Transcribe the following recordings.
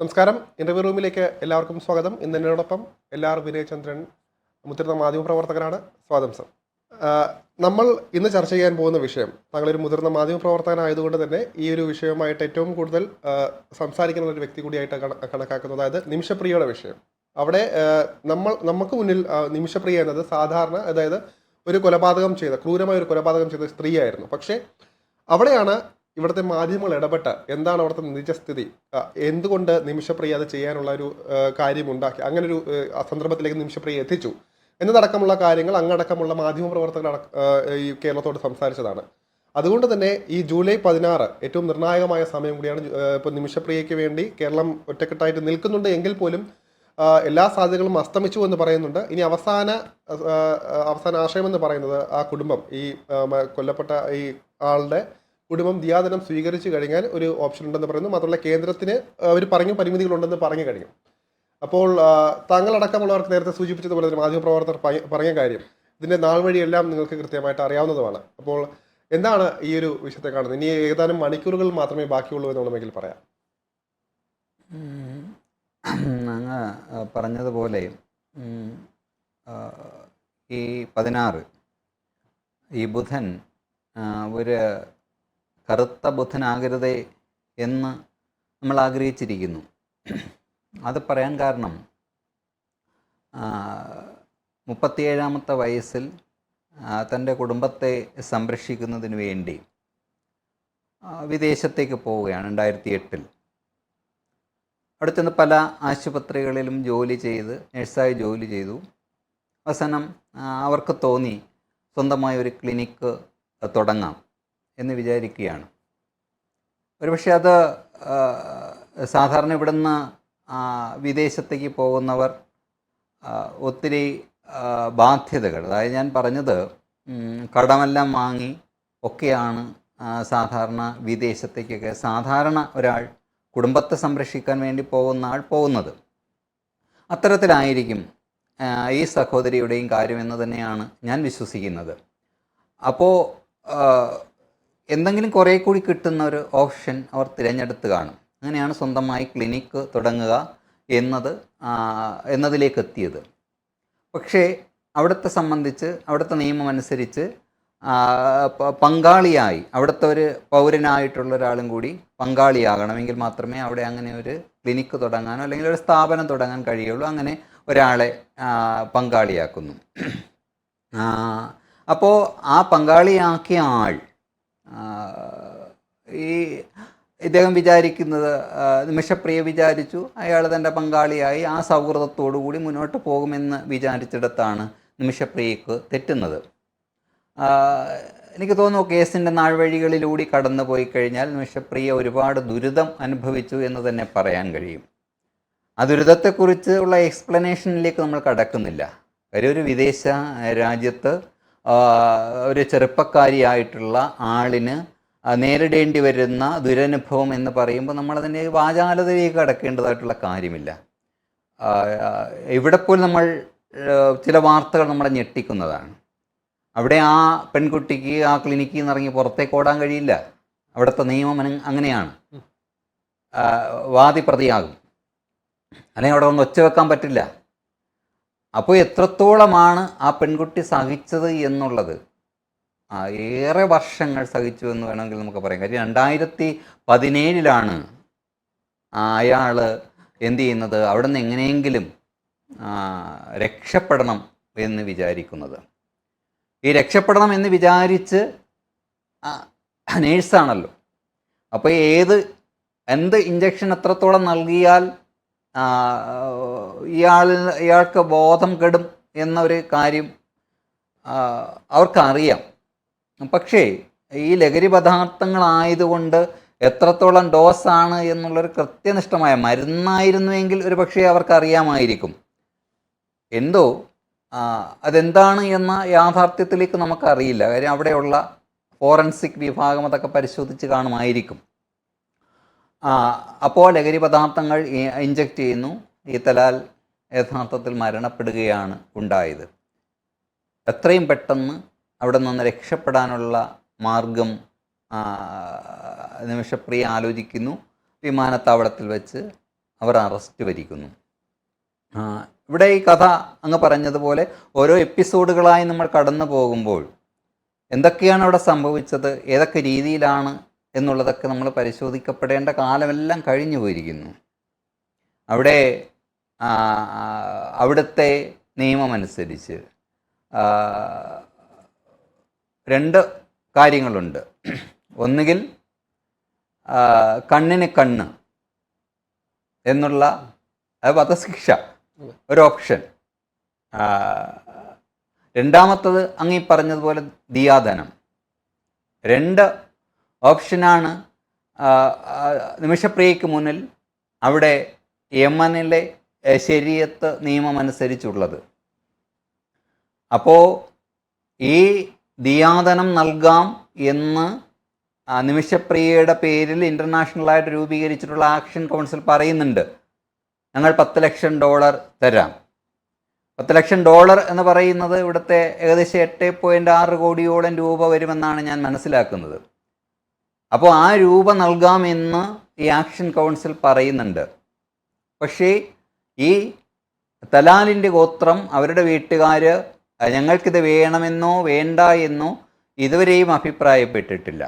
നമസ്കാരം. ഇന്റർവ്യൂ റൂമിലേക്ക് എല്ലാവർക്കും സ്വാഗതം. ഇന്ന് എന്നോടൊപ്പം വിനയചന്ദ്രൻ, മുതിർന്ന മാധ്യമപ്രവർത്തകനാണ്. സ്വാഗതം സർ. നമ്മൾ ഇന്ന് ചർച്ച ചെയ്യാൻ പോകുന്ന വിഷയം, താങ്കളൊരു മുതിർന്ന മാധ്യമപ്രവർത്തകനായതുകൊണ്ട് തന്നെ ഈ ഒരു വിഷയവുമായിട്ട് ഏറ്റവും കൂടുതൽ സംസാരിക്കുന്ന ഒരു വ്യക്തി കൂടിയായിട്ട് കണക്കാക്കുന്നത്, അതായത് നിമിഷപ്രിയയുടെ വിഷയം. അവിടെ നമുക്ക് മുന്നിൽ നിമിഷപ്രിയ എന്നത് സാധാരണ, അതായത് ഒരു കൊലപാതകം ചെയ്ത, ക്രൂരമായ ഒരു കൊലപാതകം ചെയ്ത സ്ത്രീയായിരുന്നു. പക്ഷേ അവിടെയാണ് ഇവിടുത്തെ മാധ്യമങ്ങൾ ഇടപെട്ട് എന്താണ് അവിടുത്തെ നിജസ്ഥിതി, എന്തുകൊണ്ട് നിമിഷപ്രിയ അത് ചെയ്യാനുള്ള ഒരു കാര്യമുണ്ടാക്കി, അങ്ങനെ ഒരു സന്ദർഭത്തിലേക്ക് നിമിഷപ്രിയ എത്തിച്ചു എന്നതടക്കമുള്ള കാര്യങ്ങൾ അങ്ങടക്കമുള്ള മാധ്യമപ്രവർത്തകർ ഈ കേരളത്തോട് സംസാരിച്ചതാണ്. അതുകൊണ്ട് തന്നെ ഈ ജൂലൈ 16 ഏറ്റവും നിർണായകമായ സമയം കൂടിയാണ്. ഇപ്പോൾ നിമിഷപ്രിയയ്ക്ക് വേണ്ടി കേരളം ഒറ്റക്കെട്ടായിട്ട് നിൽക്കുന്നുണ്ട് എങ്കിൽ പോലും എല്ലാ സാധ്യതകളും അസ്തമിച്ചു എന്ന് പറയുന്നുണ്ട്. ഇനി അവസാന ആശയമെന്ന് പറയുന്നത് ആ കുടുംബം, ഈ കൊല്ലപ്പെട്ട ഈ ആളുടെ കുടുംബം ദിയാദനം സ്വീകരിച്ചു കഴിഞ്ഞാൽ ഒരു ഓപ്ഷൻ ഉണ്ടെന്ന് പറയുന്നു. മാത്രമല്ല കേന്ദ്രത്തിന് അവർ പരിമിതികളുണ്ടെന്ന് പറഞ്ഞു കഴിഞ്ഞു. അപ്പോൾ താങ്കളടക്കമുള്ളവർക്ക് നേരത്തെ സൂചിപ്പിച്ചതുപോലെ തന്നെ മാധ്യമപ്രവർത്തകർ പറഞ്ഞ കാര്യം, ഇതിൻ്റെ നാൾ വഴിയെല്ലാം നിങ്ങൾക്ക് കൃത്യമായിട്ട് അറിയാവുന്നതുമാണ്. അപ്പോൾ എന്താണ് ഈ ഒരു വിഷയത്തെ കാണുന്നത്? ഇനി ഏതാനും മണിക്കൂറുകൾ മാത്രമേ ബാക്കിയുള്ളൂ എന്ന് വേണമെങ്കിൽ പറയാം. അങ്ങ് പറഞ്ഞതുപോലെ ഈ 16 ഈ ബുധൻ ഒരു കറുത്ത ബുധനാകരുതേ എന്ന് നമ്മൾ ആഗ്രഹിച്ചിരിക്കുന്നു. അത് പറയാൻ കാരണം 37ാമത്തെ വയസ്സിൽ തൻ്റെ കുടുംബത്തെ സംരക്ഷിക്കുന്നതിന് വേണ്ടി വിദേശത്തേക്ക് പോവുകയാണ് 2008. അവിടെ ചെന്ന് പല ആശുപത്രികളിലും ജോലി ചെയ്ത്, നഴ്സായി ജോലി ചെയ്തു. അവസാനം അവർക്ക് തോന്നി സ്വന്തമായ ഒരു ക്ലിനിക്ക് തുടങ്ങാം എന്ന് വിചാരിക്കുകയാണ്. ഒരുപക്ഷെ അത് സാധാരണ ഇവിടുന്ന് വിദേശത്തേക്ക് പോകുന്നവർ ഒത്തിരി ബാധ്യതകൾ, അതായത് ഞാൻ പറഞ്ഞത് കടമെല്ലാം വാങ്ങി ഒക്കെയാണ് സാധാരണ വിദേശത്തേക്കൊക്കെ സാധാരണ ഒരാൾ കുടുംബത്തെ സംരക്ഷിക്കാൻ വേണ്ടി പോകുന്ന ആൾ പോകുന്നത്. അത്തരത്തിലായിരിക്കും ഈ സഹോദരിയുടെയും കാര്യമെന്ന് തന്നെയാണ് ഞാൻ വിശ്വസിക്കുന്നത്. അപ്പോൾ എന്തെങ്കിലും കുറേ കൂടി കിട്ടുന്ന ഒരു ഓപ്ഷൻ അവർ തിരഞ്ഞെടുത്ത് കാണും. അങ്ങനെയാണ് സ്വന്തമായി ക്ലിനിക്ക് തുടങ്ങുക എന്നതിലേക്ക് എത്തിയത്. പക്ഷേ അവിടുത്തെ സംബന്ധിച്ച്, അവിടുത്തെ നിയമം അനുസരിച്ച് പങ്കാളിയായി, അവിടുത്തെ ഒരു പൗരനായിട്ടുള്ള ഒരാളും കൂടി പങ്കാളിയാകണമെങ്കിൽ മാത്രമേ അവിടെ അങ്ങനെ ഒരു ക്ലിനിക്ക് തുടങ്ങാനോ അല്ലെങ്കിൽ ഒരു സ്ഥാപനം തുടങ്ങാൻ കഴിയുള്ളൂ. അങ്ങനെ ഒരാളെ പങ്കാളിയാക്കുന്നു. അപ്പോൾ ആ പങ്കാളിയാക്കിയ ആൾ, ഇദ്ദേഹം വിചാരിക്കുന്നത്, നിമിഷപ്രിയ വിചാരിച്ചു അയാൾ തൻ്റെ പങ്കാളിയായി ആ സൗഹൃദത്തോടു കൂടി മുന്നോട്ട് പോകുമെന്ന് വിചാരിച്ചിടത്താണ് നിമിഷപ്രിയക്ക് തെറ്റുന്നത്. എനിക്ക് തോന്നുന്നു കേസിൻ്റെ നാൾവഴികളിലൂടെ കടന്നു പോയി കഴിഞ്ഞാൽ നിമിഷപ്രിയ ഒരുപാട് ദുരിതം അനുഭവിച്ചു എന്ന് തന്നെ പറയാൻ കഴിയും. ആ ദുരിതത്തെക്കുറിച്ച് ഉള്ള എക്സ്പ്ലനേഷനിലേക്ക് നമ്മൾ കടക്കുന്നില്ല. ഒരു വിദേശ രാജ്യത്ത് ഒരു ചെറുപ്പക്കാരിയായിട്ടുള്ള ആളിന് നേരിടേണ്ടി വരുന്ന ദുരനുഭവം എന്ന് പറയുമ്പോൾ നമ്മളതിൻ്റെ വാചാലതയിലേക്ക് കടക്കേണ്ടതായിട്ടുള്ള കാര്യമില്ല. ഇവിടെ പോലും നമ്മൾ ചില വാർത്തകൾ നമ്മളെ ഞെട്ടിക്കുന്നതാണ്. അവിടെ ആ പെൺകുട്ടിക്ക് ആ ക്ലിനിക്കിൽ നിന്ന് ഇറങ്ങി പുറത്തേക്ക് ഓടാൻ കഴിയില്ല. അവിടുത്തെ നിയമം അങ്ങനെയാണ്. വാദി പ്രതിയാകും, അല്ലെങ്കിൽ അവിടെ ഒന്ന് ഒച്ച വെക്കാൻ പറ്റില്ല. അപ്പോൾ എത്രത്തോളമാണ് ആ പെൺകുട്ടി സഹിച്ചത് എന്നുള്ളത്, ഏറെ വർഷങ്ങൾ സഹിച്ചു എന്ന് വേണമെങ്കിൽ നമുക്ക് പറയാം. കാര്യം 2017 അയാൾ എന്ത് ചെയ്യുന്നത്, അവിടെ നിന്ന് എങ്ങനെയെങ്കിലും രക്ഷപ്പെടണം എന്ന് വിചാരിക്കുന്നത്. ഈ രക്ഷപ്പെടണം എന്ന് വിചാരിച്ച് നേഴ്സാണല്ലോ. അപ്പോൾ എന്ത് ഇഞ്ചക്ഷൻ എത്രത്തോളം നൽകിയാൽ ഇയാൾക്ക് ബോധം കെടും എന്നൊരു കാര്യം അവർക്കറിയാം. പക്ഷേ ഈ ലഹരി പദാർത്ഥങ്ങളായതുകൊണ്ട് എത്രത്തോളം ഡോസാണ് എന്നുള്ളൊരു കൃത്യനിഷ്ഠമായ, മരുന്നായിരുന്നുവെങ്കിൽ ഒരു പക്ഷേ അവർക്കറിയാമായിരിക്കും. എന്തോ അതെന്താണ് എന്ന യാഥാർത്ഥ്യത്തിലേക്ക് നമുക്കറിയില്ല. കാര്യം അവിടെയുള്ള ഫോറൻസിക് വിഭാഗം അതൊക്കെ പരിശോധിച്ച് കാണുമായിരിക്കും. അപ്പോൾ ലഹരി പദാർത്ഥങ്ങൾ ഇഞ്ചക്ട് ചെയ്യുന്നു. ഈ തലാൽ യഥാർത്ഥത്തിൽ മരണപ്പെടുകയാണ് ഉണ്ടായത്. എത്രയും പെട്ടെന്ന് അവിടെ നിന്ന് രക്ഷപ്പെടാനുള്ള മാർഗം നിമിഷപ്രിയ ആലോചിക്കുന്നു. വിമാനത്താവളത്തിൽ വെച്ച് അവർ അറസ്റ്റ് വരിക്കുന്നു. ഇവിടെ ഈ കഥ അങ്ങ് പറഞ്ഞതുപോലെ ഓരോ എപ്പിസോഡുകളായി നമ്മൾ കടന്നു പോകുമ്പോൾ എന്തൊക്കെയാണ് അവിടെ സംഭവിച്ചത്, ഏതൊക്കെ രീതിയിലാണ് എന്നുള്ളതൊക്കെ നമ്മൾ പരിശോധിക്കപ്പെടേണ്ട കാലമെല്ലാം കഴിഞ്ഞു പോയിരിക്കുന്നു. അവിടെ അവിടുത്തെ നിയമമനുസരിച്ച് രണ്ട് കാര്യങ്ങളുണ്ട്. ഒന്നുകിൽ കണ്ണിന് കണ്ണ് എന്നുള്ള വധശിക്ഷ ഒരു ഓപ്ഷൻ. രണ്ടാമത്തത് അങ്ങീ പറഞ്ഞതുപോലെ ദിയാധനം. രണ്ട് ഓപ്ഷനാണ് നിമിഷപ്രിയയ്ക്ക് മുന്നിൽ അവിടെ യമനിലെ ശരീഅത്ത് നിയമമനുസരിച്ചുള്ളത്. അപ്പോൾ ഈ ദിയാധനം നൽകാം എന്ന് നിമിഷപ്രിയയുടെ പേരിൽ ഇൻ്റർനാഷണലായിട്ട് രൂപീകരിച്ചിട്ടുള്ള ആക്ഷൻ കൗൺസിൽ പറയുന്നുണ്ട്. ഞങ്ങൾ $10 ലക്ഷം തരാം. $10 ലക്ഷം എന്ന് പറയുന്നത് ഇവിടുത്തെ ഏകദേശം 8.6 കോടിയോളം രൂപ വരുമെന്നാണ് ഞാൻ മനസ്സിലാക്കുന്നത്. അപ്പോൾ ആ രൂപ നൽകാമെന്ന് ഈ ആക്ഷൻ കൗൺസിൽ പറയുന്നുണ്ട്. പക്ഷേ ഈ തലാലിൻ്റെ ഗോത്രം, അവരുടെ വീട്ടുകാർ ഞങ്ങൾക്കിത് വേണമെന്നോ വേണ്ട എന്നോ ഇതുവരെയും അഭിപ്രായപ്പെട്ടിട്ടില്ല.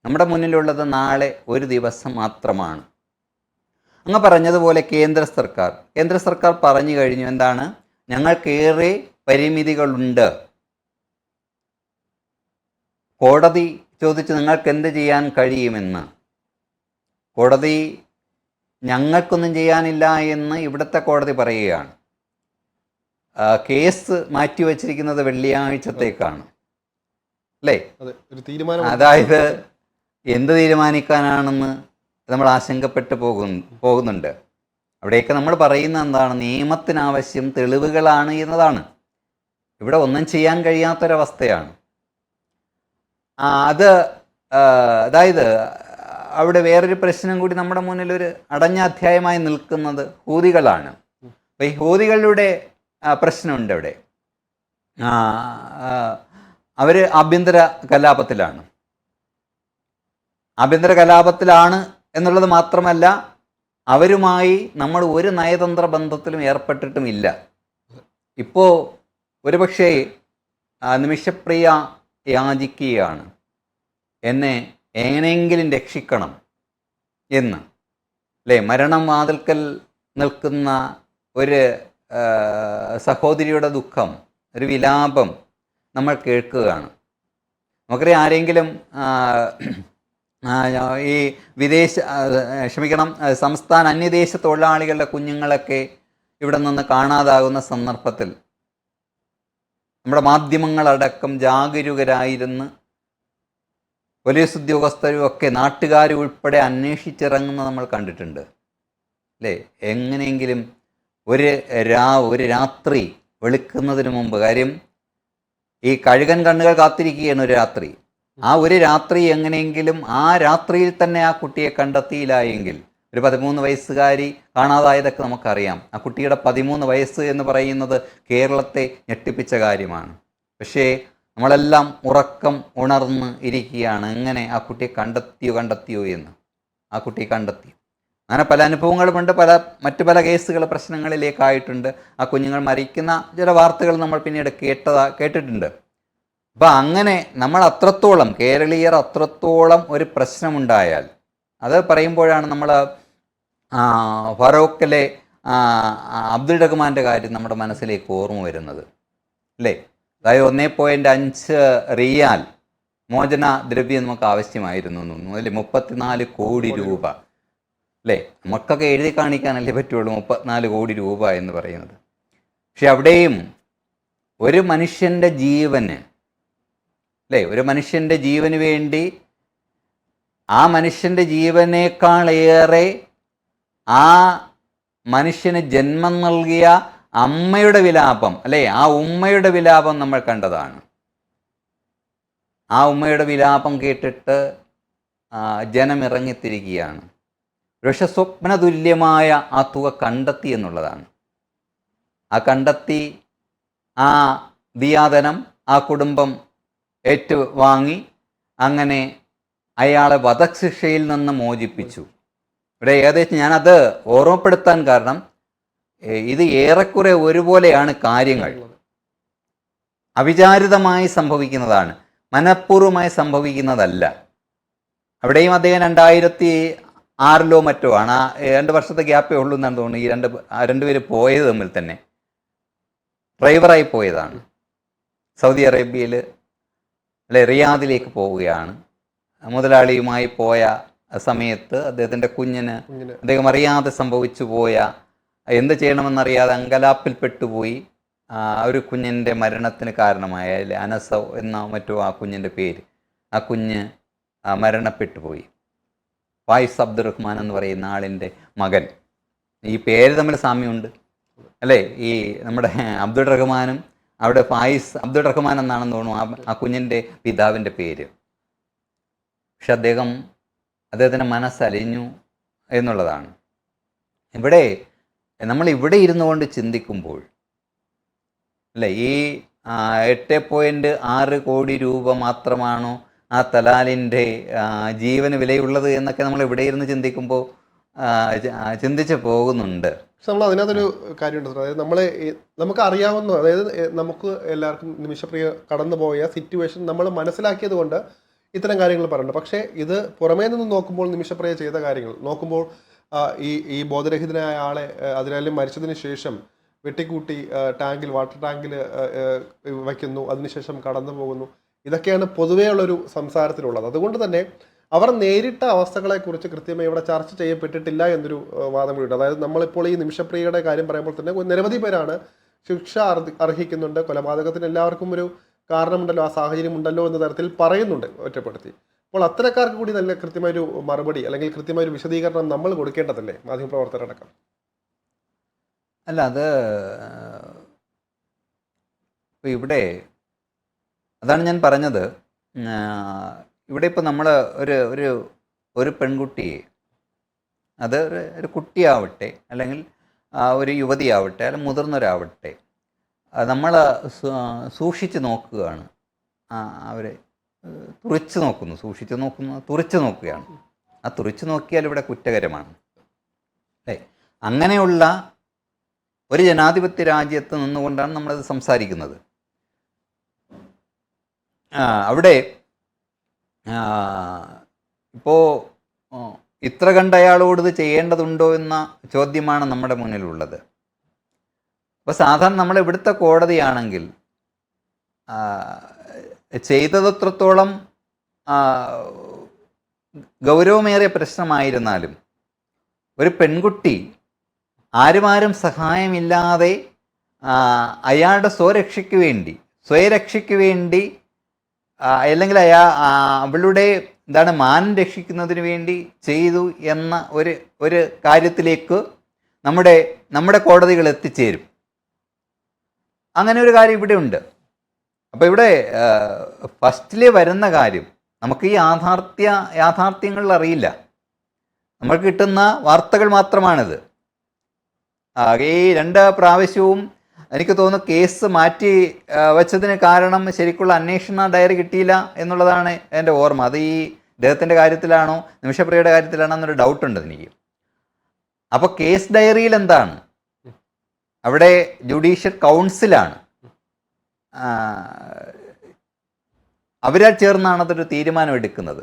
നമ്മുടെ മുന്നിലുള്ളത് നാളെ ഒരു ദിവസം മാത്രമാണ്. അങ്ങ് പറഞ്ഞതുപോലെ കേന്ദ്ര സർക്കാർ പറഞ്ഞു കഴിഞ്ഞു, എന്താണ്, ഞങ്ങൾക്കേറെ പരിമിതികളുണ്ട്. കോടതി ചോദിച്ചു നിങ്ങൾക്ക് എന്ത് ചെയ്യാൻ കഴിയുമെന്ന്. കോടതി ഞങ്ങൾക്കൊന്നും ചെയ്യാനില്ല എന്ന് ഇവിടുത്തെ കോടതി പറയുകയാണ്. കേസ് മാറ്റിവെച്ചിരിക്കുന്നത് വെള്ളിയാഴ്ചത്തേക്കാണ്, അല്ലേ? അതായത് എന്ത് തീരുമാനിക്കാനാണെന്ന് നമ്മൾ ആശങ്കപ്പെട്ടു പോകുന്നുണ്ട്. അവിടെയൊക്കെ നമ്മൾ പറയുന്ന എന്താണ്, നിയമത്തിനാവശ്യം തെളിവുകളാണ് എന്നതാണ്. ഇവിടെ ഒന്നും ചെയ്യാൻ കഴിയാത്തൊരവസ്ഥയാണ്. അതായത് അവിടെ വേറൊരു പ്രശ്നം കൂടി നമ്മുടെ മുന്നിൽ ഒരു അടഞ്ഞ അധ്യായമായി നിൽക്കുന്നത് ഹൂതികളാണ്. അപ്പോൾ ഈ ഹൂതികളുടെ പ്രശ്നമുണ്ട് അവിടെ. അവർ ആഭ്യന്തര കലാപത്തിലാണ് എന്നുള്ളത് മാത്രമല്ല, അവരുമായി നമ്മൾ ഒരു നയതന്ത്ര ബന്ധത്തിലും ഏർപ്പെട്ടിട്ടുമില്ല. ഇപ്പോൾ ഒരുപക്ഷേ നിമിഷപ്രിയ യാചിക്കുകയാണ്, എന്നെ എങ്ങനെയെങ്കിലും രക്ഷിക്കണം എന്ന്, അല്ലേ? മരണം വാതിൽക്കൽ നിൽക്കുന്ന ഒരു സഹോദരിയുടെ ദുഃഖം, ഒരു വിലാപം നമ്മൾ കേൾക്കുകയാണ്. നമുക്കറിയാം, ആരെങ്കിലും ഈ സംസ്ഥാന അന്യദേശ തൊഴിലാളികളുടെ കുഞ്ഞുങ്ങളൊക്കെ ഇവിടെ നിന്ന് കാണാതാകുന്ന സന്ദർഭത്തിൽ നമ്മുടെ മാധ്യമങ്ങളടക്കം ജാഗരൂകരായിരുന്ന് പോലീസ് ഉദ്യോഗസ്ഥരും ഒക്കെ നാട്ടുകാരും ഉൾപ്പെടെ അന്വേഷിച്ചിറങ്ങുന്ന നമ്മൾ കണ്ടിട്ടുണ്ട്, അല്ലേ? എങ്ങനെയെങ്കിലും ഒരു രാത്രി വെളുക്കുന്നതിന് മുമ്പ്, കാര്യം ഈ കഴുകൻ കണ്ണുകൾ കാത്തിരിക്കുകയാണ് ഒരു രാത്രി. ആ ഒരു രാത്രി എങ്ങനെയെങ്കിലും ആ രാത്രിയിൽ തന്നെ ആ കുട്ടിയെ കണ്ടെത്തിയില്ല എങ്കിൽ, ഒരു 13 വയസ്സുകാരി കാണാതായതൊക്കെ നമുക്കറിയാം. ആ കുട്ടിയുടെ 13 വയസ്സ് എന്ന് പറയുന്നത് കേരളത്തെ ഞെട്ടിപ്പിച്ച കാര്യമാണ്. പക്ഷേ നമ്മളെല്ലാം ഉറക്കം ഉണർന്ന് ഇരിക്കുകയാണ്, എങ്ങനെ ആ കുട്ടിയെ കണ്ടെത്തിയോ എന്ന്. ആ കുട്ടിയെ കണ്ടെത്തി. അങ്ങനെ പല അനുഭവങ്ങളുമുണ്ട്, മറ്റു പല കേസുകൾ പ്രശ്നങ്ങളിലേക്കായിട്ടുണ്ട്. ആ കുഞ്ഞുങ്ങൾ മരിക്കുന്ന ചില വാർത്തകൾ നമ്മൾ പിന്നീട് കേട്ടിട്ടുണ്ട്. അപ്പം അങ്ങനെ നമ്മൾ അത്രത്തോളം, കേരളീയർ അത്രത്തോളം ഒരു പ്രശ്നമുണ്ടായാൽ, അത് പറയുമ്പോഴാണ് നമ്മൾ ഫറോക്കിലെ അബ്ദുൾ റഹ്മാൻ്റെ കാര്യം നമ്മുടെ മനസ്സിലേക്ക് ഓർമ്മ വരുന്നത്, അല്ലേ? അതായത് 1.5 റിയാൽ മോചന ദ്രവ്യം നമുക്ക് ആവശ്യമായിരുന്നു എന്ന് തോന്നുന്നു, അല്ലേ? 34 കോടി രൂപ, അല്ലേ? നമുക്കൊക്കെ എഴുതി കാണിക്കാനല്ലേ പറ്റുള്ളൂ 34 കോടി രൂപ എന്ന് പറയുന്നത്. പക്ഷെ അവിടെയും ഒരു മനുഷ്യൻ്റെ ജീവന്, അല്ലേ, ഒരു മനുഷ്യൻ്റെ ജീവന് വേണ്ടി, ആ മനുഷ്യൻ്റെ ജീവനേക്കാളേറെ ആ മനുഷ്യന് ജന്മം നൽകിയ അമ്മയുടെ വിലാപം, അല്ലേ, ആ ഉമ്മയുടെ വിലാപം നമ്മൾ കണ്ടതാണ്. ആ ഉമ്മയുടെ വിലാപം കേട്ടിട്ട് ജനം ഇറങ്ങിത്തിരിക്കുകയാണ്. പക്ഷെ സ്വപ്നതുല്യമായ ആ തുക കണ്ടെത്തി എന്നുള്ളതാണ്. ആ കണ്ടെത്തി, ആ ദിയാധനം ആ കുടുംബം വാങ്ങി അങ്ങനെ അയാളെ വധശിക്ഷയിൽ നിന്ന് മോചിപ്പിച്ചു. ഇവിടെ ഏകദേശം ഞാനത് ഓർമ്മപ്പെടുത്താൻ കാരണം ഇത് ഏറെക്കുറെ ഒരുപോലെയാണ് കാര്യങ്ങൾ. അവിചാരിതമായി സംഭവിക്കുന്നതാണ്, മനഃപൂർവ്വമായി സംഭവിക്കുന്നതല്ല. അവിടെയും അദ്ദേഹം 2006 മറ്റോ ആണ്, 2 വർഷത്തെ ഗ്യാപ്പേ ഉള്ളൂ എന്നാണ് തോന്നുന്നു. ഈ രണ്ടുപേര് പോയത് തമ്മിൽ തന്നെ ഡ്രൈവറായി പോയതാണ്. സൗദി അറേബ്യയിൽ റിയാദിലേക്ക് പോവുകയാണ്. മുതലാളിയുമായി പോയ സമയത്ത് അദ്ദേഹത്തിൻ്റെ കുഞ്ഞിന് അദ്ദേഹം അറിയാതെ സംഭവിച്ചു പോയ, എന്ത് ചെയ്യണമെന്നറിയാതെ അങ്കലാപ്പിൽപ്പെട്ടുപോയി. ഒരു കുഞ്ഞിൻ്റെ മരണത്തിന് കാരണമായ അനസ എന്ന മറ്റോ ആ കുഞ്ഞിൻ്റെ പേര്, ആ കുഞ്ഞ് മരണപ്പെട്ടു പോയി. ഫായിസ് അബ്ദുറഹ്മാൻ എന്ന് പറയുന്ന ആളിൻ്റെ മകൻ. ഈ പേര് തമ്മിൽ സാമ്യമുണ്ട് അല്ലേ? ഈ നമ്മുടെ അബ്ദുൾ റഹ്മാനും അവിടെ ഫായിസ് അബ്ദുൾ റഹ്മാൻ എന്നാണെന്ന് തോന്നുന്നു ആ കുഞ്ഞിൻ്റെ പിതാവിൻ്റെ പേര്. പക്ഷെ അദ്ദേഹത്തിൻ്റെ മനസ്സലിഞ്ഞു എന്നുള്ളതാണ്. നമ്മൾ ഇവിടെ ഇരുന്നു കൊണ്ട് ചിന്തിക്കുമ്പോൾ അല്ലേ, ഈ 8.6 കോടി രൂപ മാത്രമാണോ ആ തലാലിൻ്റെ ജീവന് വിലയുള്ളത് എന്നൊക്കെ നമ്മൾ ഇവിടെ ഇരുന്ന് ചിന്തിക്കുമ്പോൾ ചിന്തിച്ച് പോകുന്നുണ്ട്. പക്ഷെ നമ്മൾ അതിനകത്തൊരു കാര്യമുണ്ട്. അതായത് നമുക്ക് അറിയാവുന്ന, അതായത് നമുക്ക് എല്ലാവർക്കും നിമിഷപ്രിയ കടന്നുപോയ സിറ്റുവേഷൻ നമ്മൾ മനസ്സിലാക്കിയത് കൊണ്ട് ഇത്തരം കാര്യങ്ങൾ പറയുന്നുണ്ട്. പക്ഷേ ഇത് പുറമേ നിന്ന് നോക്കുമ്പോൾ നിമിഷപ്രിയ ചെയ്ത കാര്യങ്ങൾ നോക്കുമ്പോൾ ഈ ബോധരഹിതനായ ആളെ അതിനാലും മരിച്ചതിന് ശേഷം വെട്ടിക്കൂട്ടി വാട്ടർ ടാങ്കിൽ വയ്ക്കുന്നു, അതിനുശേഷം കടന്നു പോകുന്നു. ഇതൊക്കെയാണ് പൊതുവെയുള്ളൊരു സംസാരത്തിലുള്ളത്. അതുകൊണ്ട് തന്നെ അവർ നേരിട്ട അവസ്ഥകളെക്കുറിച്ച് കൃത്യമായി ഇവിടെ ചർച്ച ചെയ്യപ്പെട്ടിട്ടില്ല എന്നൊരു വാദം കൂടിയുണ്ട്. അതായത് നമ്മളിപ്പോൾ ഈ നിമിഷപ്രിയയുടെ കാര്യം പറയുമ്പോൾ തന്നെ നിരവധി പേരാണ് ശിക്ഷ അർഹിക്കുന്നുണ്ട്. കൊലപാതകത്തിന് എല്ലാവർക്കും ഒരു കാരണമുണ്ടല്ലോ, ആ സാഹചര്യം ഉണ്ടല്ലോ എന്ന തരത്തിൽ പറയുന്നുണ്ട് ഒറ്റപ്പെടുത്തി. അപ്പോൾ അത്തരക്കാർക്ക് കൂടി നല്ല കൃത്യമായൊരു മറുപടി അല്ലെങ്കിൽ കൃത്യമായൊരു വിശദീകരണം നമ്മൾ കൊടുക്കേണ്ടതല്ലേ, മാധ്യമപ്രവർത്തകരടക്കം? അല്ല, അത് ഇവിടെ അതാണ് ഞാൻ പറഞ്ഞത്. ഇവിടെ ഇപ്പോൾ നമ്മൾ ഒരു പെൺകുട്ടിയെ, അത് ഒരു കുട്ടിയാവട്ടെ അല്ലെങ്കിൽ ഒരു യുവതിയാവട്ടെ അല്ലെങ്കിൽ മുതിർന്നവരാവട്ടെ, നമ്മൾ സൂക്ഷിച്ച് നോക്കുകയാണ്. അവരെ തുറിച്ച് നോക്കുകയാണ്. ആ തുറിച്ച് നോക്കിയാൽ ഇവിടെ കുറ്റകരമാണ് അല്ലേ? അങ്ങനെയുള്ള ഒരു ജനാധിപത്യ രാജ്യത്ത് നിന്നുകൊണ്ടാണ് നമ്മളത് സംസാരിക്കുന്നത്. അവിടെ ഇപ്പോൾ ഇത്ര കണ്ട അയാളോട് ഇത് ചെയ്യേണ്ടതുണ്ടോ എന്ന ചോദ്യമാണ് നമ്മുടെ മുന്നിലുള്ളത്. അപ്പോൾ സാധാരണ നമ്മൾ ഇവിടുത്തെ കോടതിയാണെങ്കിൽ ചെയ്തതത്രത്തോളം ഗൗരവമേറിയ പ്രശ്നമായിരുന്നാലും ഒരു പെൺകുട്ടി ആരും സഹായമില്ലാതെ അയാളുടെ സ്വയരക്ഷയ്ക്ക് വേണ്ടി അല്ലെങ്കിൽ അവളുടെ മാനം രക്ഷിക്കുന്നതിന് വേണ്ടി ചെയ്തു എന്ന ഒരു കാര്യത്തിലേക്ക് നമ്മുടെ കോടതികൾ എത്തിച്ചേരും. അങ്ങനെ ഒരു കാര്യം ഇവിടെ ഉണ്ട്. അപ്പോൾ ഇവിടെ ഫസ്റ്റിൽ വരുന്ന കാര്യം, നമുക്ക് ഈ യാഥാർത്ഥ്യങ്ങൾ അറിയില്ല, നമുക്ക് കിട്ടുന്ന വാർത്തകൾ മാത്രമാണിത്. ഈ 2 പ്രാവശ്യവും എനിക്ക് തോന്നുന്നു കേസ് മാറ്റി വച്ചതിന് കാരണം ശരിക്കുള്ള അന്വേഷണ ഡയറി കിട്ടിയില്ല എന്നുള്ളതാണ് എൻ്റെ ഓർമ്മ. അത് ഈ ഇദ്ദേഹത്തിൻ്റെ കാര്യത്തിലാണോ നിമിഷപ്രിയയുടെ കാര്യത്തിലാണോ എന്നൊരു ഡൗട്ടുണ്ട് എനിക്ക്. അപ്പോൾ കേസ് ഡയറിയിൽ എന്താണ്? അവിടെ ജുഡീഷ്യൽ കൗൺസിലാണ്, അവരാൽ ചേർന്നാണ് അതൊരു തീരുമാനം എടുക്കുന്നത്.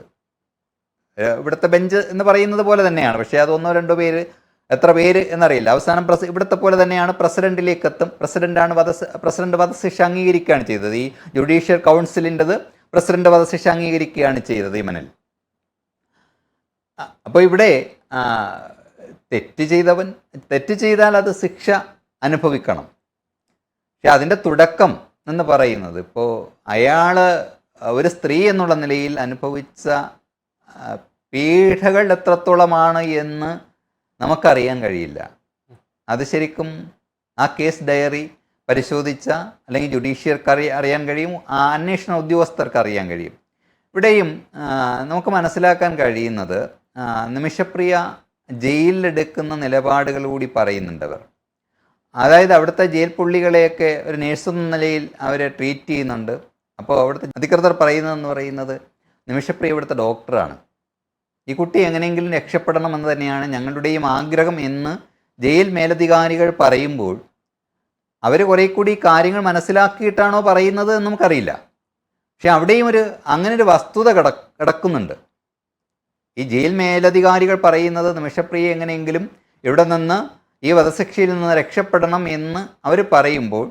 ഇവിടുത്തെ ബെഞ്ച് എന്ന് പറയുന്നത് പോലെ തന്നെയാണ്, പക്ഷേ അത് 1-2 പേര്, എത്ര പേര് എന്നറിയില്ല. അവസാനം ഇവിടുത്തെ പോലെ തന്നെയാണ് പ്രസിഡന്റിലേക്ക് എത്തും. പ്രസിഡന്റ് വധശിക്ഷ അംഗീകരിക്കുകയാണ് ചെയ്തത്. ഈ ജുഡീഷ്യൽ കൗൺസിലിൻ്റെത് പ്രസിഡന്റ് വധശിക്ഷ അംഗീകരിക്കുകയാണ് ചെയ്തത് യമനിൽ. അപ്പോൾ ഇവിടെ തെറ്റ് ചെയ്താൽ അത് ശിക്ഷ അനുഭവിക്കണം. പക്ഷെ അതിൻ്റെ തുടക്കം എന്ന് പറയുന്നത്, ഇപ്പോൾ അയാൾ ഒരു സ്ത്രീ എന്നുള്ള നിലയിൽ അനുഭവിച്ച പീഡകൾ എത്രത്തോളമാണ് എന്ന് നമുക്കറിയാൻ കഴിയില്ല. അത് ശരിക്കും ആ കേസ് ഡയറി പരിശോധിച്ച അല്ലെങ്കിൽ ജുഡീഷ്യർക്ക് അറിയാൻ കഴിയും, ആ അന്വേഷണ ഉദ്യോഗസ്ഥർക്ക് അറിയാൻ കഴിയും. ഇവിടെയും നമുക്ക് മനസ്സിലാക്കാൻ കഴിയുന്നത്, നിമിഷപ്രിയ ജയിലിലെടുക്കുന്ന നിലപാടുകൾ കൂടി പറയുന്നുണ്ടവർ. അതായത് അവിടുത്തെ ജയിൽ പുള്ളികളെയൊക്കെ ഒരു നേഴ്സ് എന്ന നിലയിൽ അവരെ ട്രീറ്റ് ചെയ്യുന്നുണ്ട്. അപ്പോൾ അവിടുത്തെ അധികൃതർ പറയുന്നത് നിമിഷപ്രിയ ഇവിടുത്തെ ഡോക്ടറാണ്, ഈ കുട്ടി എങ്ങനെയെങ്കിലും രക്ഷപ്പെടണം എന്ന് തന്നെയാണ് ഞങ്ങളുടെയും ആഗ്രഹം എന്ന് ജയിൽ മേലധികാരികൾ പറയുമ്പോൾ അവർ കുറേ കൂടി കാര്യങ്ങൾ മനസ്സിലാക്കിയിട്ടാണോ പറയുന്നത് എന്ന് നമുക്കറിയില്ല. പക്ഷെ അവിടെയും അങ്ങനെ ഒരു വസ്തുത കിടക്കുന്നുണ്ട്. ഈ ജയിൽ മേലധികാരികൾ പറയുന്നത് നിമിഷപ്രിയ എങ്ങനെയെങ്കിലും ഇവിടെ നിന്ന് ഈ വധശിക്ഷയിൽ നിന്ന് രക്ഷപ്പെടണം എന്ന് അവർ പറയുമ്പോൾ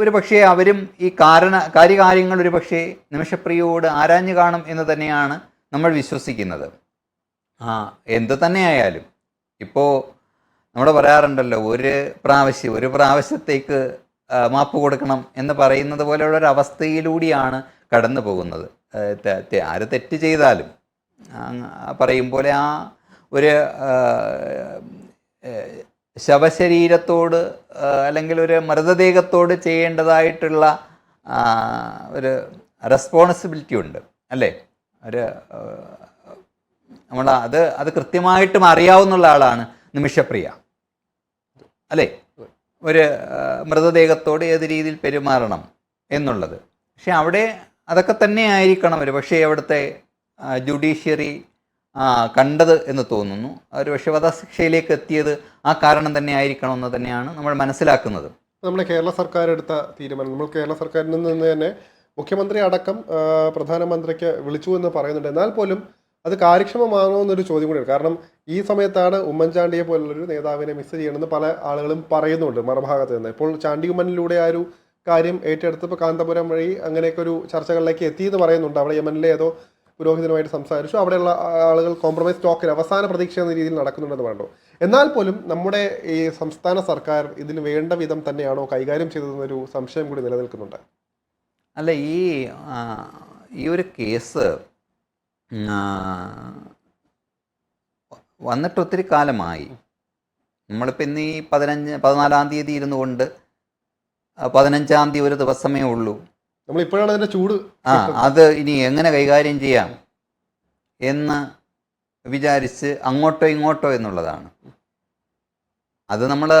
ഒരു പക്ഷേ അവരും ഈ കാര്യങ്ങൾ ഒരു പക്ഷേ നിമിഷപ്രിയയോട് ആരാഞ്ഞു കാണും എന്ന് തന്നെയാണ് നമ്മൾ വിശ്വസിക്കുന്നത്. എന്തു തന്നെയായാലും ഇപ്പോൾ നമ്മൾ പറയാറുണ്ടല്ലോ, ഒരു പ്രാവശ്യത്തേക്ക് മാപ്പ് കൊടുക്കണം എന്ന് പറയുന്നത് പോലെയുള്ള ഒരു അവസ്ഥയിലൂടെയാണ് കടന്നു പോകുന്നത്. ആര് തെറ്റ് ചെയ്താലും പറയും പോലെ ആ ഒരു ശവശരീരത്തോട് അല്ലെങ്കിൽ ഒരു മൃതദേഹത്തോട് ചെയ്യേണ്ടതായിട്ടുള്ള ഒരു റെസ്പോൺസിബിലിറ്റി ഉണ്ട് അല്ലേ? നമ്മൾ അത് കൃത്യമായിട്ടും അറിയാവുന്ന ആളാണ് നിമിഷപ്രിയ അല്ലേ? ഒരു മൃതദേഹത്തോട് ഏത് രീതിയിൽ പെരുമാറണം എന്നുള്ളത്. പക്ഷെ അവിടെ അതൊക്കെ തന്നെ ആയിരിക്കണം പക്ഷേ അവിടുത്തെ ജുഡീഷ്യറി കണ്ടത് എന്ന് തോന്നുന്നു. ഒരു പക്ഷേ വധശിക്ഷയിലേക്ക് എത്തിയത് ആ കാരണം തന്നെ ആയിരിക്കണം എന്ന് തന്നെയാണ് നമ്മൾ മനസ്സിലാക്കുന്നത്. നമ്മുടെ കേരള സർക്കാർ എടുത്ത തീരുമാനം, നമ്മൾ കേരള സർക്കാരിൽ നിന്ന് തന്നെ മുഖ്യമന്ത്രി അടക്കം പ്രധാനമന്ത്രിക്ക് വിളിച്ചു എന്ന് പറയുന്നുണ്ട്. എന്നാൽ പോലും അത് കാര്യക്ഷമമാണോ എന്നൊരു ചോദ്യം കൂടിയാണ്. കാരണം ഈ സമയത്താണ് ഉമ്മൻചാണ്ടിയെ പോലുള്ളൊരു നേതാവിനെ മിസ് ചെയ്യണമെന്ന് പല ആളുകളും പറയുന്നുണ്ട് മറുഭാഗത്ത് നിന്ന്. ഇപ്പോൾ ചാണ്ടി ഉമ്മനിലൂടെ ആ ഒരു കാര്യം ഏറ്റെടുത്തപ്പോൾ കാന്തപുരം വഴി അങ്ങനെയൊക്കെ ഒരു ചർച്ചകളിലേക്ക് എത്തിയെന്ന് പറയുന്നുണ്ട്. അവിടെ യമനിലെ ഏതോ പുരോഹിതനുമായിട്ട് സംസാരിച്ചു. അവിടെയുള്ള ആളുകൾ കോംപ്രമൈസ് ടോക്കിൽ അവസാന പ്രതീക്ഷ എന്ന രീതിയിൽ നടക്കുന്നുണ്ടെന്ന് വേണ്ടോ. എന്നാൽ പോലും നമ്മുടെ ഈ സംസ്ഥാന സർക്കാർ ഇതിന് വേണ്ട വിധം തന്നെയാണോ കൈകാര്യം ചെയ്തതെന്നൊരു സംശയം കൂടി നിലനിൽക്കുന്നുണ്ട്. അല്ല, ഈ ഒരു കേസ് വന്നിട്ട് ഒത്തിരി കാലമായി. നമ്മളിപ്പോൾ ഇന്ന് ഈ 14-ാം തീയതി ഇരുന്നു കൊണ്ട് 15-ാം തീയതി ഒരു ദിവസമേ ഉള്ളൂ. നമ്മളിപ്പോഴാണ് അതിൻ്റെ ചൂട് അത് ഇനി എങ്ങനെ കൈകാര്യം ചെയ്യാം എന്ന് വിചാരിച്ച് അങ്ങോട്ടോ ഇങ്ങോട്ടോ എന്നുള്ളതാണ്. അത് നമ്മൾ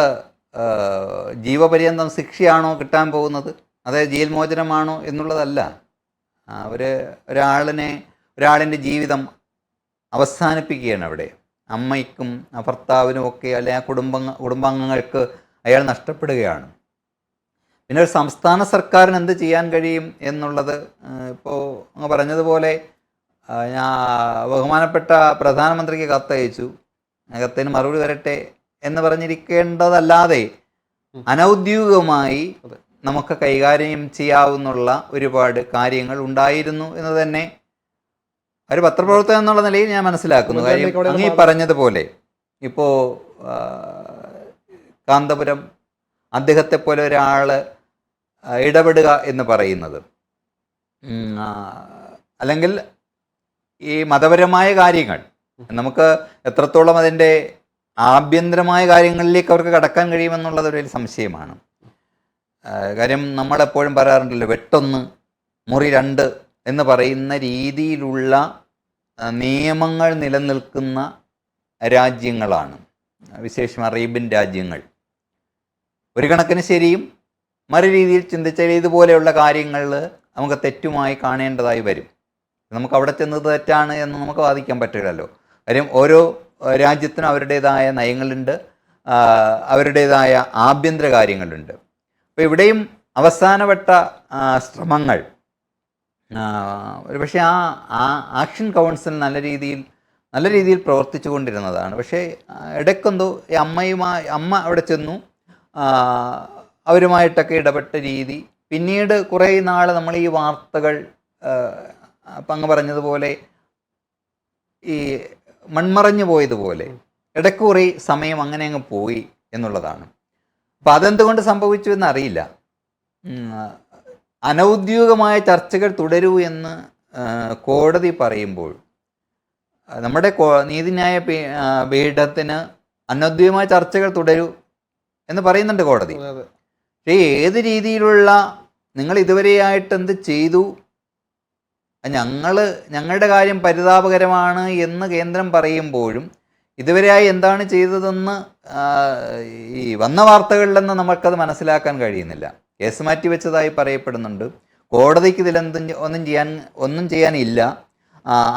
ജീവപര്യന്തം ശിക്ഷയാണോ കിട്ടാൻ പോകുന്നത്, അതായത് ജയിൽ മോചനമാണോ എന്നുള്ളതല്ല. ഒരാളിൻ്റെ ജീവിതം അവസാനിപ്പിക്കുകയാണ് അവിടെ. അമ്മയ്ക്കും ഭർത്താവിനും ഒക്കെ അല്ലെങ്കിൽ ആ കുടുംബാംഗങ്ങൾക്ക് അയാൾ നഷ്ടപ്പെടുകയാണ്. പിന്നെ ഒരു സംസ്ഥാന സർക്കാരിന് എന്ത് ചെയ്യാൻ കഴിയും എന്നുള്ളത് ഇപ്പോൾ അങ്ങ് പറഞ്ഞതുപോലെ ഞാൻ ബഹുമാനപ്പെട്ട പ്രധാനമന്ത്രിക്ക് കത്തയച്ചു, കത്തിന് മറുപടി വരട്ടെ എന്ന് പറഞ്ഞിരിക്കേണ്ടതല്ലാതെ അനൗദ്യോഗികമായി നമുക്ക് കൈകാര്യം ചെയ്യാവുന്ന ഒരുപാട് കാര്യങ്ങൾ ഉണ്ടായിരുന്നു എന്ന് തന്നെ ഒരു പത്രപ്രവർത്തകൻ എന്നുള്ള നിലയിൽ ഞാൻ മനസ്സിലാക്കുന്നു. കാര്യം അങ്ങ് പറഞ്ഞതുപോലെ ഇപ്പോൾ കാന്തപുരം അദ്ദേഹത്തെ പോലെ ഒരാൾ ഇടപെടുക എന്ന് പറയുന്നത്, അല്ലെങ്കിൽ ഈ മതപരമായ കാര്യങ്ങൾ നമുക്ക് എത്രത്തോളം അതിൻ്റെ ആഭ്യന്തരമായ കാര്യങ്ങളിലേക്ക് അവർക്ക് കടക്കാൻ കഴിയുമെന്നുള്ളത് ഒരു സംശയമാണ്. കാര്യം നമ്മളെപ്പോഴും പറയാറുണ്ടല്ലോ, വെട്ടൊന്ന് മുറി രണ്ട് എന്ന് പറയുന്ന രീതിയിലുള്ള നിയമങ്ങൾ നിലനിൽക്കുന്ന രാജ്യങ്ങളാണ് വിശേഷം അറേബ്യൻ രാജ്യങ്ങൾ. ഒരു കണക്കിന് ശരിയും മറു രീതിയിൽ ചിന്തിച്ചാൽ ഇതുപോലെയുള്ള കാര്യങ്ങളിൽ നമുക്ക് തെറ്റുമായി കാണേണ്ടതായി വരും. നമുക്ക് അവിടെ ചെന്നത് തെറ്റാണ് എന്ന് നമുക്ക് വാദിക്കാൻ പറ്റില്ലല്ലോ. കാര്യം ഓരോ രാജ്യത്തിനും അവരുടേതായ നയങ്ങളുണ്ട്, അവരുടേതായ ആഭ്യന്തര കാര്യങ്ങളുണ്ട്. അപ്പോൾ ഇവിടെയും അവസാനവട്ട ശ്രമങ്ങൾ ഒരുപക്ഷെ ആ ആക്ഷൻ കൗൺസിൽ നല്ല രീതിയിൽ പ്രവർത്തിച്ചു കൊണ്ടിരുന്നതാണ്. പക്ഷേ ഇടയ്ക്കെന്തോ ഈ അമ്മ അവിടെ ചെന്നു, അവരുമായിട്ടൊക്കെ ഇടപെട്ട രീതി, പിന്നീട് കുറേ നാൾ നമ്മൾ ഈ വാർത്തകൾ അപ്പം അങ്ങ് പറഞ്ഞതുപോലെ ഈ മൺമറഞ്ഞു പോയതുപോലെ ഇടയ്ക്ക് കുറേ സമയം അങ്ങനെ അങ്ങ് പോയി എന്നുള്ളതാണ്. അപ്പം അതെന്തുകൊണ്ട് സംഭവിച്ചു എന്നറിയില്ല. അനൗദ്യോഗികമായ ചർച്ചകൾ തുടരൂ എന്ന് കോടതി പറയുമ്പോൾ നമ്മുടെ നീതിന്യായ പീഠത്തിന് അനൗദ്യോഗികമായ ചർച്ചകൾ തുടരൂ എന്ന് പറയുന്നുണ്ട് കോടതി. പക്ഷേ ഏത് രീതിയിലുള്ള നിങ്ങൾ ഇതുവരെയായിട്ട് എന്ത് ചെയ്തു, ഞങ്ങളുടെ കാര്യം പരിതാപകരമാണ് എന്ന് കേന്ദ്രം പറയുമ്പോഴും ഇതുവരെയായി എന്താണ് ചെയ്തതെന്ന് ഈ വന്ന വാർത്തകളിൽ നിന്ന് നമുക്കത് മനസ്സിലാക്കാൻ കഴിയുന്നില്ല. കേസ് മാറ്റിവെച്ചതായി പറയപ്പെടുന്നുണ്ട്. കോടതിക്ക് ഇതിലെന്തും ഒന്നും ചെയ്യാനില്ല.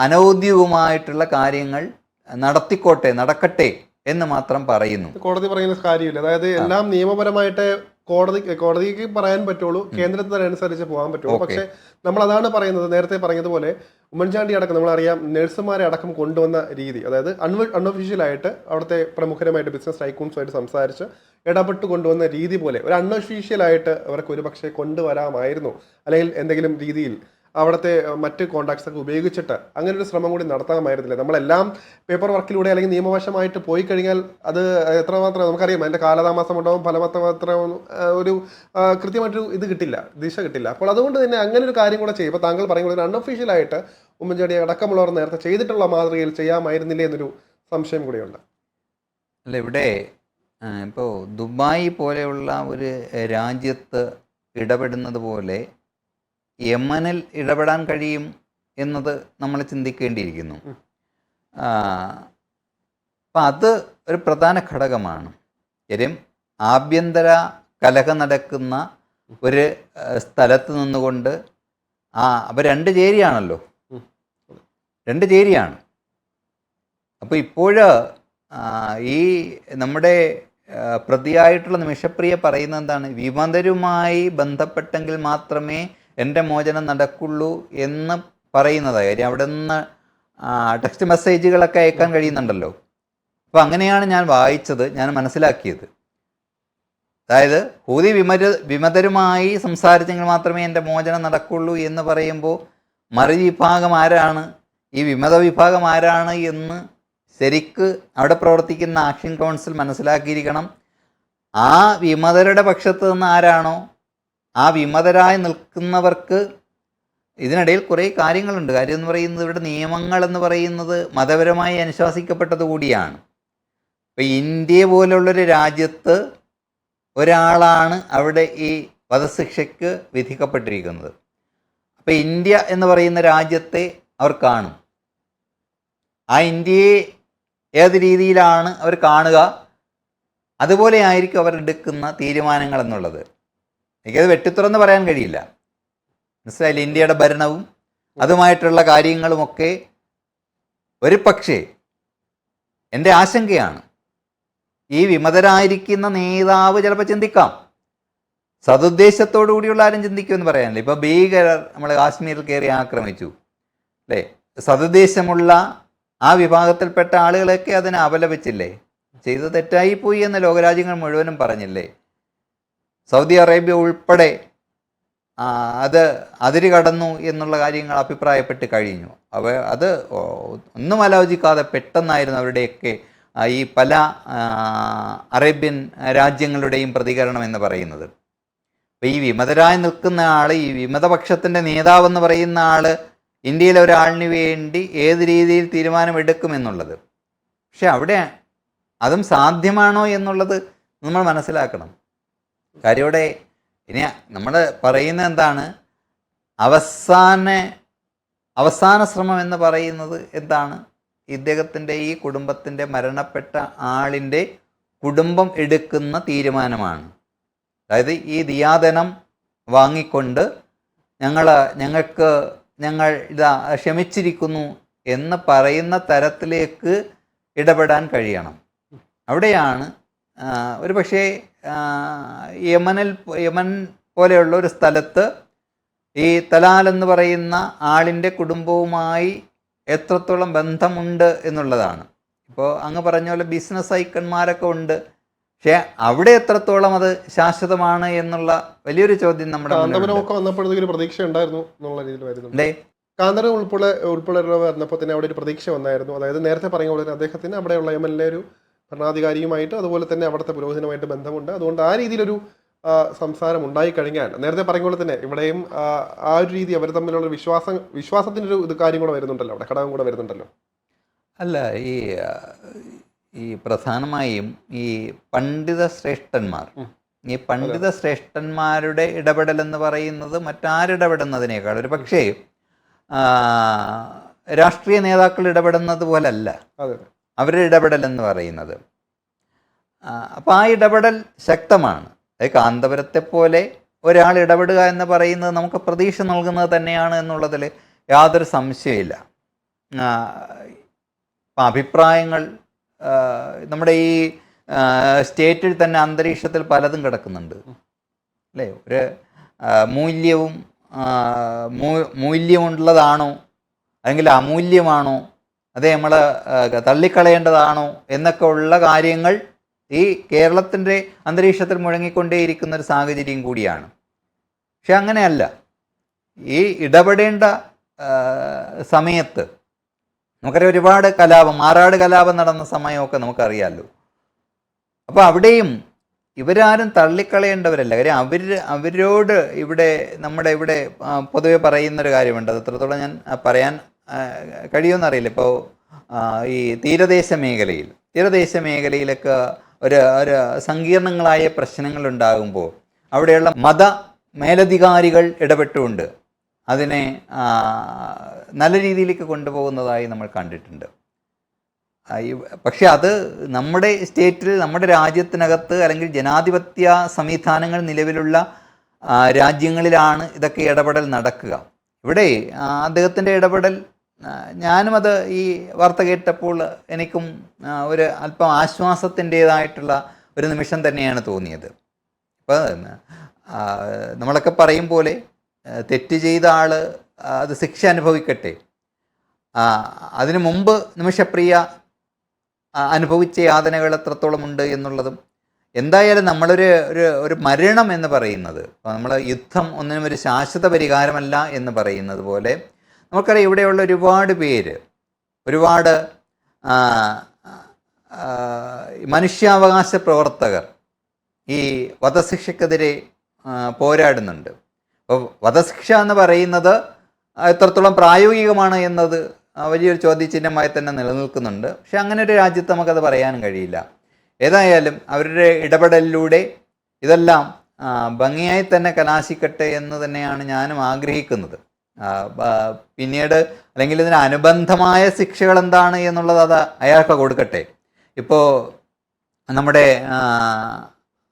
അനൗദ്യോഗികമായിട്ടുള്ള കാര്യങ്ങൾ നടക്കട്ടെ എന്ന് മാത്രം പറയുന്നു. കോടതി പറയുന്ന കാര്യമില്ല. അതായത് എല്ലാം നിയമപരമായിട്ട് കോടതിക്ക് പറയാൻ പറ്റുള്ളൂ, കേന്ദ്രത്തിനനുസരിച്ച് പോകാൻ പറ്റുള്ളൂ. പക്ഷെ നമ്മൾ അതാണ് പറയുന്നത്, നേരത്തെ പറഞ്ഞതുപോലെ ഉമ്മൻചാണ്ടി അടക്കം നമ്മളറിയാം നഴ്സുമാരെ അടക്കം കൊണ്ടുവന്ന രീതി, അതായത് അൺഒഫീഷ്യലായിട്ട് അവിടുത്തെ പ്രമുഖരുമായിട്ട് ബിസിനസ് ടൈക്കൂൺസുമായിട്ട് സംസാരിച്ച് ഇടപെട്ട് കൊണ്ടുവന്ന രീതി പോലെ ഒരു അൺഒഫീഷ്യലായിട്ട് അവർക്ക് ഒരുപക്ഷെ കൊണ്ടുവരാമായിരുന്നു, അല്ലെങ്കിൽ എന്തെങ്കിലും രീതിയിൽ അവിടുത്തെ മറ്റ് കോൺടാക്ട്സ് ഒക്കെ ഉപയോഗിച്ചിട്ട് അങ്ങനെ ഒരു ശ്രമം കൂടി നടത്താമായിരുന്നില്ല. നമ്മളെല്ലാം പേപ്പർ വർക്കിലൂടെ അല്ലെങ്കിൽ നിയമവശമായിട്ട് പോയി കഴിഞ്ഞാൽ അത് എത്രമാത്രം നമുക്കറിയാം, അതിൻ്റെ കാലതാമസം ഉണ്ടാവും, ഫലമാത്രം ഒരു കൃത്യമായിട്ടൊരു ഇത് കിട്ടില്ല, ദിശ കിട്ടില്ല. അപ്പോൾ അതുകൊണ്ട് തന്നെ അങ്ങനെ ഒരു കാര്യം കൂടെ ചെയ്യും. ഇപ്പോൾ താങ്കൾ പറയുമ്പോൾ ഒരു അൺഒഫീഷ്യലായിട്ട് ഉമ്മൻചാണ്ടി അടക്കമുള്ളവർ നേരത്തെ ചെയ്തിട്ടുള്ള മാതൃകയിൽ ചെയ്യാമായിരുന്നില്ലേ എന്നൊരു സംശയം കൂടിയുണ്ട്. അല്ല, ഇവിടെ ഇപ്പോൾ ദുബായ് പോലെയുള്ള ഒരു രാജ്യത്ത് ഇടപെടുന്നത് പോലെ യമനിൽ ഇടപെടാൻ കഴിയും എന്നത് നമ്മൾ ചിന്തിക്കേണ്ടിയിരിക്കുന്നു. അപ്പം അത് ഒരു പ്രധാന ഘടകമാണ്. കാര്യം ആഭ്യന്തര കലഹം നടക്കുന്ന ഒരു സ്ഥലത്ത് നിന്നുകൊണ്ട് അപ്പോൾ രണ്ട് ചേരിയാണല്ലോ, രണ്ട് ചേരിയാണ്. അപ്പോൾ ഇപ്പോഴ് ഈ നമ്മുടെ പ്രതിയായിട്ടുള്ള നിമിഷപ്രിയ പറയുന്നത് എന്താണ്, വിമതരുമായി ബന്ധപ്പെട്ടെങ്കിൽ മാത്രമേ എൻ്റെ മോചനം നടക്കുള്ളൂ എന്ന് പറയുന്നത്. കാര്യം അവിടെ നിന്ന് ടെക്സ്റ്റ് മെസ്സേജുകളൊക്കെ അയക്കാൻ കഴിയുന്നുണ്ടല്ലോ. അപ്പോൾ അങ്ങനെയാണ് ഞാൻ വായിച്ചത്, ഞാൻ മനസ്സിലാക്കിയത്. അതായത് ഹൂതി വിമതരുമായി സംസാരിച്ചെങ്കിൽ മാത്രമേ എൻ്റെ മോചനം നടക്കുള്ളൂ എന്ന് പറയുമ്പോൾ മറുവിഭാഗം ആരാണ്, ഈ വിമത വിഭാഗം ആരാണ് എന്ന് ശരിക്ക് അവിടെ പ്രവർത്തിക്കുന്ന ആക്ഷൻ കൗൺസിൽ മനസ്സിലാക്കിയിരിക്കണം. ആ വിമതരുടെ പക്ഷത്ത് നിന്ന് ആരാണോ ആ വിമതരായി നിൽക്കുന്നവർക്ക് ഇതിനിടയിൽ കുറേ കാര്യങ്ങളുണ്ട്. കാര്യം എന്ന് പറയുന്നത് ഇവിടെ നിയമങ്ങൾ എന്ന് പറയുന്നത് മതപരമായി അനുശാസിക്കപ്പെട്ടത് കൂടിയാണ്. ഇപ്പം ഇന്ത്യ പോലുള്ളൊരു രാജ്യത്ത് ഒരാളാണ് അവിടെ ഈ വധശിക്ഷയ്ക്ക് വിധിക്കപ്പെട്ടിരിക്കുന്നത്. അപ്പം ഇന്ത്യ എന്ന് പറയുന്ന രാജ്യത്തെ അവർ കാണും. ആ ഇന്ത്യയെ ഏത് രീതിയിലാണ് അവർ കാണുക, അതുപോലെ ആയിരിക്കും അവർ എടുക്കുന്ന തീരുമാനങ്ങൾ എന്നുള്ളത്. എനിക്കത് വെട്ടിത്തുറന്ന് പറയാൻ കഴിയില്ല. മനസ്സിലായില്ല? ഇന്ത്യയുടെ ഭരണവും അതുമായിട്ടുള്ള കാര്യങ്ങളുമൊക്കെ ഒരു പക്ഷേ എൻ്റെ ആശങ്കയാണ്. ഈ വിമതരായിരിക്കുന്ന നേതാവ് ചിലപ്പോൾ ചിന്തിക്കാം, സതുദ്ദേശത്തോടു കൂടിയുള്ള ആരും ചിന്തിക്കുമെന്ന് പറയാനില്ല. ഇപ്പോൾ ഭീകരർ നമ്മൾ കാശ്മീരിൽ കയറി ആക്രമിച്ചു അല്ലേ, സതുദ്ദേശമുള്ള ആ വിഭാഗത്തിൽപ്പെട്ട ആളുകളൊക്കെ അതിനെ അപലപിച്ചില്ലേ, ചെയ്ത് തെറ്റായിപ്പോയി എന്ന് ലോകരാജ്യങ്ങൾ മുഴുവനും പറഞ്ഞില്ലേ. സൗദി അറേബ്യ ഉൾപ്പെടെ അത് അതിര് കടന്നു എന്നുള്ള കാര്യങ്ങൾ അഭിപ്രായപ്പെട്ട് കഴിഞ്ഞു. അത് ഒന്നും ആലോചിക്കാതെ പെട്ടെന്നായിരുന്നു അവരുടെയൊക്കെ ഈ പല അറേബ്യൻ രാജ്യങ്ങളുടെയും പ്രതികരണം എന്ന് പറയുന്നത്. അപ്പോൾ ഈ വിമതരായി നിൽക്കുന്ന ആൾ, ഈ വിമതപക്ഷത്തിൻ്റെ നേതാവെന്ന് പറയുന്ന ആൾ ഇന്ത്യയിലെ ഒരാളിന് വേണ്ടി ഏത് രീതിയിൽ തീരുമാനമെടുക്കുമെന്നുള്ളത്. പക്ഷെ അവിടെ അതും സാധ്യമാണോ എന്നുള്ളത് നമ്മൾ മനസ്സിലാക്കണം. കാര്യം ഇവിടെ ഇനി നമ്മൾ പറയുന്നത് എന്താണ്, അവസാന ശ്രമം എന്ന് പറയുന്നത് എന്താണ്, ഇദ്ദേഹത്തിൻ്റെ ഈ കുടുംബത്തിൻ്റെ മരണപ്പെട്ട ആളിൻ്റെ കുടുംബം എടുക്കുന്ന തീരുമാനമാണ്. അതായത് ഈ ദിയാദനം വാങ്ങിക്കൊണ്ട് ഞങ്ങൾ ഇതാ ക്ഷമിച്ചിരിക്കുന്നു എന്ന് പറയുന്ന തരത്തിലേക്ക് ഇടപെടാൻ കഴിയണം. അവിടെയാണ് ഒരു പക്ഷേ യമൻ പോലെയുള്ള ഒരു സ്ഥലത്ത് ഈ തലാൽ എന്ന് പറയുന്ന ആളിൻ്റെ കുടുംബവുമായി എത്രത്തോളം ബന്ധമുണ്ട് എന്നുള്ളതാണ്. ഇപ്പോൾ അങ്ങ് പറഞ്ഞ പോലെ ബിസിനസ് ഐക്കന്മാരൊക്കെ ഉണ്ട്, പക്ഷേ അവിടെ എത്രത്തോളം അത് ശാശ്വതമാണ് എന്നുള്ള വലിയൊരു ചോദ്യം നമ്മുടെ വന്നപ്പോഴത്തേക്ക് ഒരു പ്രതീക്ഷ ഉണ്ടായിരുന്നു എന്നുള്ള രീതിയിൽ വരുന്നുണ്ട്. കാന്തരം ഉൾപ്പെടെ വന്നപ്പോൾ തന്നെ അവിടെ ഒരു പ്രതീക്ഷ വന്നായിരുന്നു. അതായത് നേരത്തെ പറഞ്ഞ പോലെ അദ്ദേഹത്തിന് അവിടെയുള്ള യമനിലെ ഒരു ഭരണാധികാരിയുമായിട്ട് അതുപോലെ തന്നെ അവിടുത്തെ പുരോഹിതനുമായിട്ട് ബന്ധമുണ്ട്. അതുകൊണ്ട് ആ രീതിയിലൊരു സംസാരം ഉണ്ടായിക്കഴിഞ്ഞാൽ നേരത്തെ പറഞ്ഞ പോലെ തന്നെ ഇവിടെയും ആ ഒരു രീതി അവർ തമ്മിലുള്ള വിശ്വാസത്തിൻ്റെ ഒരു ഇത് കാര്യം കൂടെ വരുന്നുണ്ടല്ലോ, അവിടെ ഘടകം കൂടെ വരുന്നുണ്ടല്ലോ. അല്ല, ഈ പ്രധാനമായും ഈ പണ്ഡിത ശ്രേഷ്ഠന്മാരുടെ ഇടപെടൽ എന്ന് പറയുന്നത് മറ്റാരിടപെടുന്നതിനേക്കാൾ ഒരു പക്ഷേ രാഷ്ട്രീയ നേതാക്കൾ ഇടപെടുന്നത് പോലല്ല അവരുടെ ഇടപെടൽ എന്ന് പറയുന്നത്. അപ്പോൾ ആ ഇടപെടൽ ശക്തമാണ്. കാന്തപുരത്തെ പോലെ ഒരാൾ ഇടപെടുക എന്ന് പറയുന്നത് നമുക്ക് പ്രതീക്ഷ നൽകുന്നത് തന്നെയാണ് എന്നുള്ളതിൽ യാതൊരു സംശയമില്ല. ആ, ഇപ്പം അഭിപ്രായങ്ങൾ നമ്മുടെ ഈ സ്റ്റേറ്റിൽ തന്നെ അന്തരീക്ഷത്തിൽ പലതും കിടക്കുന്നുണ്ട് അല്ലേ. ഒരു മൂല്യവും മൂല്യമുള്ളതാണോ അല്ലെങ്കിൽ അമൂല്യമാണോ, അതേ നമ്മൾ തള്ളിക്കളയേണ്ടതാണോ എന്നൊക്കെ ഉള്ള കാര്യങ്ങൾ ഈ കേരളത്തിൻ്റെ അന്തരീക്ഷത്തിൽ മുഴങ്ങിക്കൊണ്ടേയിരിക്കുന്ന ഒരു സാഹചര്യം കൂടിയാണ്. പക്ഷെ അങ്ങനെയല്ല. ഈ ഇടപെടേണ്ട സമയത്ത് നമുക്കറിയാം, ഒരുപാട് കലാപം, മാറാട് കലാപം നടന്ന സമയമൊക്കെ നമുക്കറിയാമല്ലോ. അപ്പോൾ അവിടെയും ഇവരാരും തള്ളിക്കളയേണ്ടവരല്ല. കാര്യം അവരോട് നമ്മുടെ ഇവിടെ പൊതുവെ പറയുന്നൊരു കാര്യമുണ്ട്. അത് എത്രത്തോളം ഞാൻ പറയാൻ കഴിയുമെന്നറിയില്ല. ഇപ്പോൾ ഈ തീരദേശ മേഖലയിലൊക്കെ ഒരു സങ്കീർണങ്ങളായ പ്രശ്നങ്ങൾ ഉണ്ടാകുമ്പോൾ അവിടെയുള്ള മത മേലധികാരികൾ ഇടപെട്ടുകൊണ്ട് അതിനെ നല്ല രീതിയിലേക്ക് കൊണ്ടുപോകുന്നതായി നമ്മൾ കണ്ടിട്ടുണ്ട്. പക്ഷെ അത് നമ്മുടെ സ്റ്റേറ്റിൽ, നമ്മുടെ രാജ്യത്തിനകത്ത് അല്ലെങ്കിൽ ജനാധിപത്യ സംവിധാനങ്ങൾ നിലവിലുള്ള രാജ്യങ്ങളിലാണ് ഇതൊക്കെ ഇടപെടൽ നടക്കുക. ഇവിടെ അദ്ദേഹത്തിൻ്റെ ഇടപെടൽ, ഞാനും അത് ഈ വാർത്ത കേട്ടപ്പോൾ എനിക്കും ഒരു അല്പം ആശ്വാസത്തിൻ്റേതായിട്ടുള്ള ഒരു നിമിഷം തന്നെയാണ് തോന്നിയത്. ഇപ്പോൾ നമ്മളൊക്കെ പറയും പോലെ തെറ്റ് ചെയ്ത ആൾ അത് ശിക്ഷ അനുഭവിക്കട്ടെ. അതിനു മുമ്പ് നിമിഷപ്രിയ അനുഭവിച്ച യാതനകൾ എത്രത്തോളം ഉണ്ട് എന്നുള്ളതും, എന്തായാലും ഒരു മരണം എന്ന് പറയുന്നത്, നമ്മൾ യുദ്ധം ഒന്നിനും ഒരു ശാശ്വത പരിഹാരമല്ല എന്ന് പറയുന്നത് പോലെ നമുക്കറിയാം ഇവിടെയുള്ള ഒരുപാട് പേര്, ഒരുപാട് മനുഷ്യാവകാശ പ്രവർത്തകർ ഈ വധശിക്ഷക്കെതിരെ പോരാടുന്നുണ്ട്. അപ്പോൾ വധശിക്ഷ എന്ന് പറയുന്നത് എത്രത്തോളം പ്രായോഗികമാണ് എന്നത് വലിയൊരു ചോദ്യചിഹ്നമായി തന്നെ നിലനിൽക്കുന്നുണ്ട്. പക്ഷെ അങ്ങനെ ഒരു രാജ്യത്ത് നമുക്കത് പറയാനും കഴിയില്ല. ഏതായാലും അവരുടെ ഇടപെടലിലൂടെ ഇതെല്ലാം ഭംഗിയായി തന്നെ കലാശിക്കട്ടെ എന്ന് തന്നെയാണ് ഞാനും ആഗ്രഹിക്കുന്നത്. പിന്നീട് അല്ലെങ്കിൽ ഇതിന് അനുബന്ധമായ ശിക്ഷകൾ എന്താണ് എന്നുള്ളത് അത് അയാൾക്ക് കൊടുക്കട്ടെ. ഇപ്പോൾ നമ്മുടെ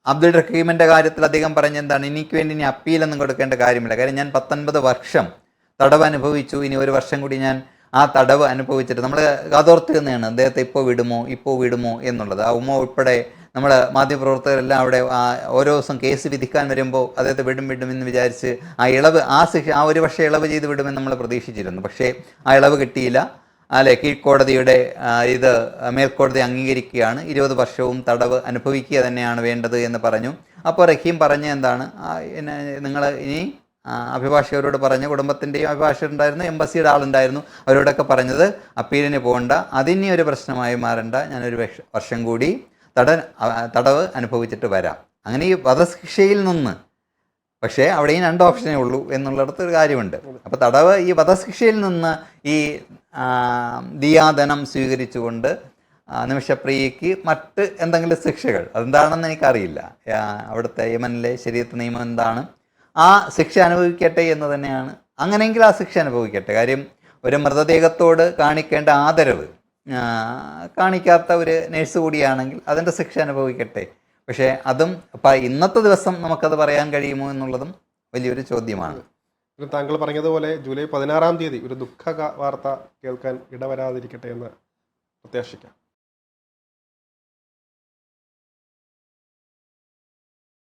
അബ്ദുൾ റഹീമിൻ്റെ കാര്യത്തിൽ അദ്ദേഹം പറഞ്ഞെന്താണ്, എനിക്ക് വേണ്ടി ഇനി അപ്പീലൊന്നും കൊടുക്കേണ്ട കാര്യമില്ല. കാര്യം ഞാൻ 19 വർഷം തടവ് അനുഭവിച്ചു, ഇനി 1 വർഷം കൂടി ഞാൻ ആ തടവ് അനുഭവിച്ചിട്ട്, നമ്മൾ കാതോർത്ത് തന്നെയാണ് അദ്ദേഹത്തെ ഇപ്പോൾ വിടുമോ എന്നുള്ളത്. ആ ഉമ്മ ഉൾപ്പെടെ നമ്മൾ മാധ്യമപ്രവർത്തകരെല്ലാം അവിടെ ഓരോ ദിവസം കേസ് വിധിക്കാൻ വരുമ്പോൾ അദ്ദേഹത്തെ വിടുമെന്ന് വിചാരിച്ച് ആ 1 വർഷം ഇളവ് ചെയ്ത് വിടുമെന്ന് നമ്മൾ പ്രതീക്ഷിച്ചിരുന്നു. പക്ഷേ ആ ഇളവ് കിട്ടിയില്ല. അല്ലെ, കീഴ്ക്കോടതിയുടെ ഇത് മേൽക്കോടതി അംഗീകരിക്കുകയാണ്, 20 വർഷവും തടവ് അനുഭവിക്കുക തന്നെയാണ് വേണ്ടത് എന്ന് പറഞ്ഞു. അപ്പോൾ റഹീം പറഞ്ഞ എന്താണ്, നിങ്ങൾ ഇനി അഭിഭാഷകരോട് പറഞ്ഞ, കുടുംബത്തിൻ്റെയും അഭിഭാഷകരുണ്ടായിരുന്നു, എംബസിയുടെ ആളുണ്ടായിരുന്നു, അവരോടൊക്കെ പറഞ്ഞത് അപ്പീലിന് പോകണ്ട, അതിനി ഒരു പ്രശ്നമായി മാറണ്ട, ഞാനൊരു വർഷം കൂടി തടവ് അനുഭവിച്ചിട്ട് വരാം. അങ്ങനെ ഈ വധശിക്ഷയിൽ നിന്ന്, പക്ഷേ അവിടെയും 2 ഓപ്ഷനേ ഉള്ളൂ എന്നുള്ളിടത്ത് ഒരു കാര്യമുണ്ട്. അപ്പോൾ ഈ വധശിക്ഷയിൽ നിന്ന് ഈ ദിയാധനം സ്വീകരിച്ചുകൊണ്ട് നിമിഷപ്രിയയ്ക്ക് മറ്റ് എന്തെങ്കിലും ശിക്ഷകൾ, അതെന്താണെന്ന് എനിക്കറിയില്ല, അവിടുത്തെ യമനിലെ ശരീഅത്ത് നിയമം എന്താണ്, ആ ശിക്ഷ അനുഭവിക്കട്ടെ എന്ന് തന്നെയാണ്. അങ്ങനെയെങ്കിൽ ആ ശിക്ഷ അനുഭവിക്കട്ടെ. കാര്യം ഒരു മൃതദേഹത്തോട് കാണിക്കേണ്ട ആദരവ് കാണിക്കാത്ത ഒരു നേഴ്സ് കൂടിയാണെങ്കിൽ അതിൻ്റെ ശിക്ഷ അനുഭവിക്കട്ടെ. പക്ഷേ അതും ഇന്നത്തെ ദിവസം നമുക്കത് പറയാൻ കഴിയുമോ എന്നുള്ളതും വലിയൊരു ചോദ്യമാണ്. താങ്കൾ പറഞ്ഞതുപോലെ ജൂലൈ 16-ാം തീയതി ഒരു ദുഃഖ വാർത്ത കേൾക്കാൻ ഇടവരാതിരിക്കട്ടെ എന്ന് പ്രത്യാശിക്കാം.